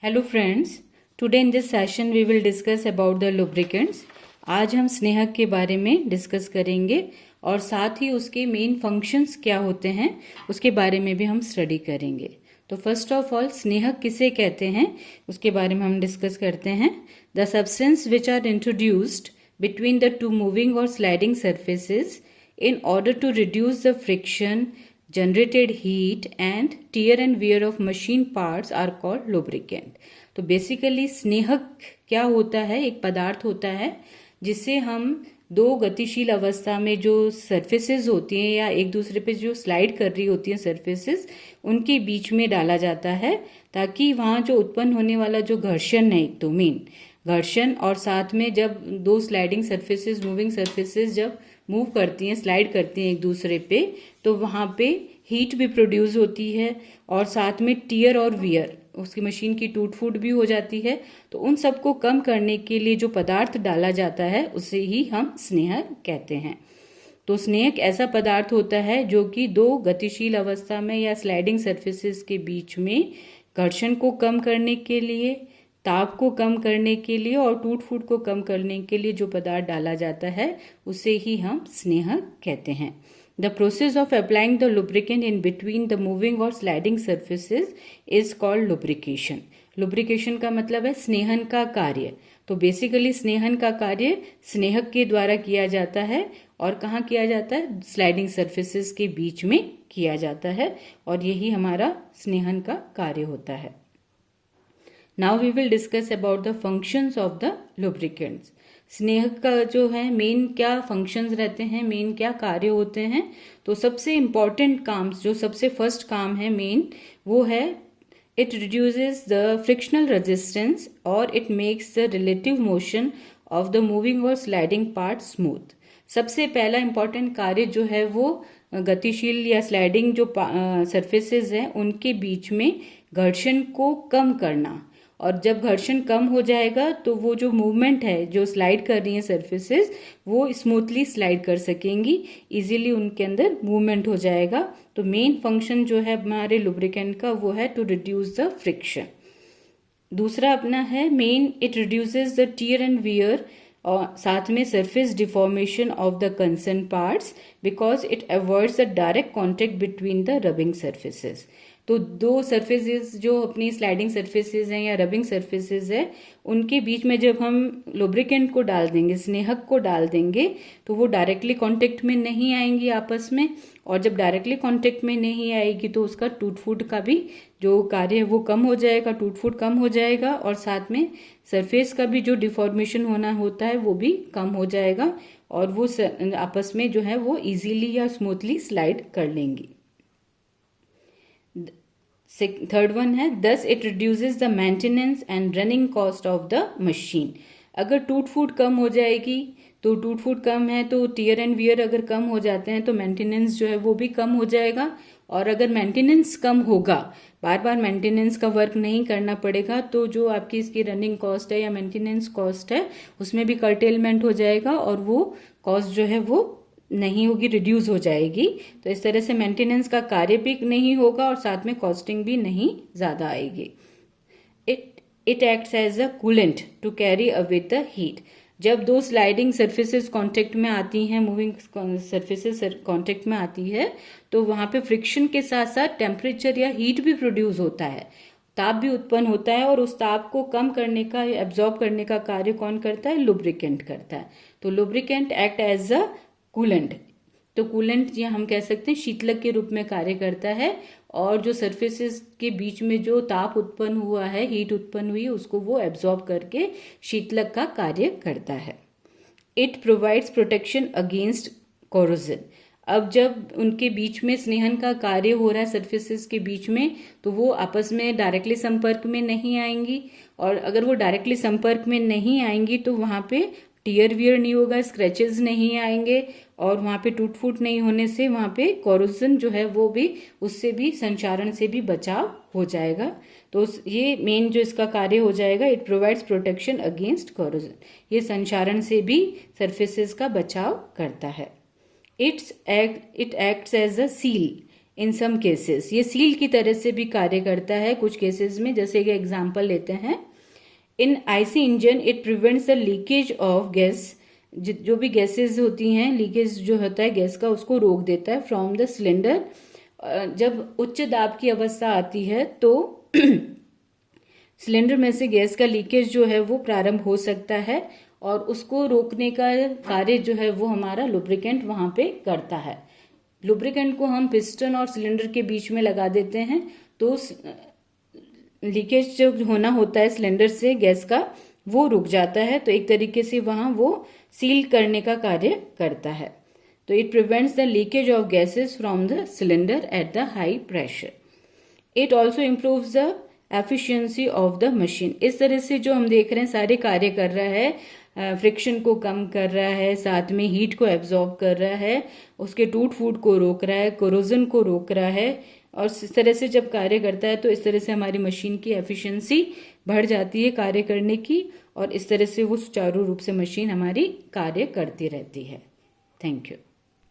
Hello friends, today in this session we will discuss about the lubricants. आज हम स्नेहक के बारे में डिस्कस करेंगे और साथ ही उसके मेन फंक्शंस क्या होते हैं उसके बारे में भी हम स्टडी करेंगे। तो फर्स्ट ऑफ ऑल स्नेहक किसे कहते हैं उसके बारे में हम डिस्कस करते हैं। The substance which are introduced between the two moving और sliding surfaces in order to reduce the friction, generated heat and tear and wear of machine parts are called lubricant। तो बेसिकली स्नेहक क्या होता है? एक पदार्थ होता है जिससे हम दो गतिशील अवस्था में जो सरफेसेस होती हैं या एक दूसरे पे जो स्लाइड कर रही होती हैं सरफेसेस, उनके बीच में डाला जाता है ताकि वहाँ जो उत्पन्न होने वाला जो घर्षण है, एक तो मेन घर्षण, और साथ में जब दो स्लाइडिंग सरफेसेस, मूविंग सरफेसेस जब मूव करती हैं, स्लाइड करती हैं एक दूसरे पे, तो वहाँ पे हीट भी प्रोड्यूस होती है और साथ में टियर और वियर, उसकी मशीन की टूट फूट भी हो जाती है। तो उन सबको कम करने के लिए जो पदार्थ डाला जाता है उसे ही हम स्नेहक कहते हैं। तो स्नेहक ऐसा पदार्थ होता है जो कि दो गतिशील अवस्था में या स्लाइडिंग सरफेसेस के बीच में घर्षण को कम करने के लिए, ताप को कम करने के लिए और टूट फूट को कम करने के लिए जो पदार्थ डाला जाता है उसे ही हम स्नेहक कहते हैं। The process of applying the lubricant in between the moving और sliding surfaces is called lubrication. Lubrication का मतलब है स्नेहन का कार्य। तो बेसिकली स्नेहन का कार्य स्नेहक के द्वारा किया जाता है और कहाँ किया जाता है? स्लाइडिंग सर्फेसेस के बीच में किया जाता है और यही हमारा स्नेहन का कार्य होता है। Now we will discuss about the functions of the lubricants. स्नेहक का जो है मेन क्या फंक्शंस रहते हैं, मेन क्या कार्य होते हैं। तो सबसे इम्पॉर्टेंट काम, जो सबसे फर्स्ट काम है मेन, वो है it reduces the frictional resistance और it makes the relative motion of the moving और स्लाइडिंग पार्ट स्मूथ। सबसे पहला इम्पॉर्टेंट कार्य जो है वो गतिशील या स्लाइडिंग जो सरफेसेस हैं उनके बीच में घर्षण को कम करना, और जब घर्षण कम हो जाएगा तो वो जो मूवमेंट है, जो स्लाइड कर रही है सरफेसेस, वो स्मूथली स्लाइड कर सकेंगी, इजीली उनके अंदर मूवमेंट हो जाएगा। तो मेन फंक्शन जो है हमारे लुब्रिकेंट का वो है टू रिड्यूस द फ्रिक्शन। दूसरा अपना है main, it reduces the tier and wear और साथ में surface deformation of the concern parts because it avoids the direct contact between the rubbing surfaces. तो दो सरफेसेस जो अपनी स्लाइडिंग सरफेसेस हैं या रबिंग सरफेसेस है, उनके बीच में जब हम लुब्रिकेंट को डाल देंगे, स्नेहक को डाल देंगे, तो वो डायरेक्टली कांटेक्ट में नहीं आएंगी आपस में, और जब डायरेक्टली कांटेक्ट में नहीं आएगी तो उसका टूट फूट का भी जो कार्य है वो कम हो जाएगा, टूट फूट कम हो जाएगा, और साथ में सरफेस का भी जो डिफॉर्मेशन होना होता है वो भी कम हो जाएगा और वो आपस में जो है वो इजीली या स्मूथली स्लाइड कर लेंगी। थर्ड वन है thus it reduces the maintenance and running cost of the machine. अगर टूट फूट कम हो जाएगी, तो टूट फूट कम है तो टियर एंड वियर अगर कम हो जाते हैं तो मेंटेनेंस जो है वो भी कम हो जाएगा, और अगर मेंटेनेंस कम होगा, बार बार मेंटेनेंस का वर्क नहीं करना पड़ेगा, तो जो आपकी इसकी रनिंग कॉस्ट है या मेंटेनेंस कॉस्ट है उसमें भी कर्टेलमेंट हो जाएगा और वो कॉस्ट जो है वो नहीं होगी, रिड्यूस हो जाएगी। तो इस तरह से मेंटेनेंस का कार्य भी नहीं होगा और साथ में कॉस्टिंग भी नहीं ज्यादा आएगी। It acts as a coolant to carry away the heat. जब दो स्लाइडिंग सरफेसेस कांटेक्ट में आती हैं, मूविंग सरफेसेस कांटेक्ट में आती है, तो वहां पे फ्रिक्शन के साथ साथ टेम्परेचर या हीट भी प्रोड्यूस होता है, ताप भी उत्पन्न होता है, और उस ताप को कम करने का, एब्जॉर्ब करने का कार्य कौन करता है? लुब्रिकेंट करता है। तो lubricant act as a coolant. तो कूलेंट या हम कह सकते हैं शीतलक के रूप में कार्य करता है, और जो सरफेसेस के बीच में जो ताप उत्पन्न हुआ है, हीट उत्पन्न हुई है, उसको वो एब्जॉर्ब करके शीतलक का कार्य करता है। It provides protection against corrosion. अब जब उनके बीच में स्नेहन का कार्य हो रहा है सरफेसेस के बीच में, तो वो आपस में डायरेक्टली संपर्क में नहीं आएंगी, और अगर वो डायरेक्टली संपर्क में नहीं आएंगी तो वहां पे टियर वियर नहीं होगा, स्क्रैचेस नहीं आएंगे, और वहां पे टूट फूट नहीं होने से वहां पे कोरोजन जो है वो भी, उससे भी, संचारण से भी बचाव हो जाएगा। तो ये मेन जो इसका कार्य हो जाएगा, it provides protection against corrosion. ये संचारण से भी सरफेसेस का बचाव करता है। It acts as a seal in some cases ये सील की तरह से भी कार्य करता है कुछ केसेस में। जैसे कि एग्जांपल लेते हैं, in IC engine it prevents the leakage of gas, जो भी गैसेस होती हैं, लीकेज जो होता है गैस का उसको रोक देता है फ्रॉम द सिलेंडर। जब उच्च दाब की अवस्था आती है तो सिलेंडर में से गैस का लीकेज जो है वो प्रारंभ हो सकता है और उसको रोकने का कार्य जो है वो हमारा लुब्रिकेंट वहां पे करता है। लुब्रिकेंट को हम पिस्टन और सिलेंडर के बीच में लगा देते हैं तो लीकेज जो होना होता है सिलेंडर से गैस का वो रुक जाता है। तो एक तरीके से वहां वो सील करने का कार्य करता है। तो it prevents the leakage of gases from the cylinder at the high pressure. It also improves the efficiency of the machine. इस तरह से जो हम देख रहे हैं सारे कार्य कर रहा है, फ्रिक्शन को कम कर रहा है, साथ में हीट को एब्जॉर्ब कर रहा है, उसके टूट फूट को रोक रहा है, कोरोजन को रोक रहा है। और इस तरह से जब कार्य करता है तो इस तरह से हमारी मशीन की एफिशिएंसी बढ़ जाती है कार्य करने की, और इस तरह से वो सुचारू रूप से मशीन हमारी कार्य करती रहती है। Thank you.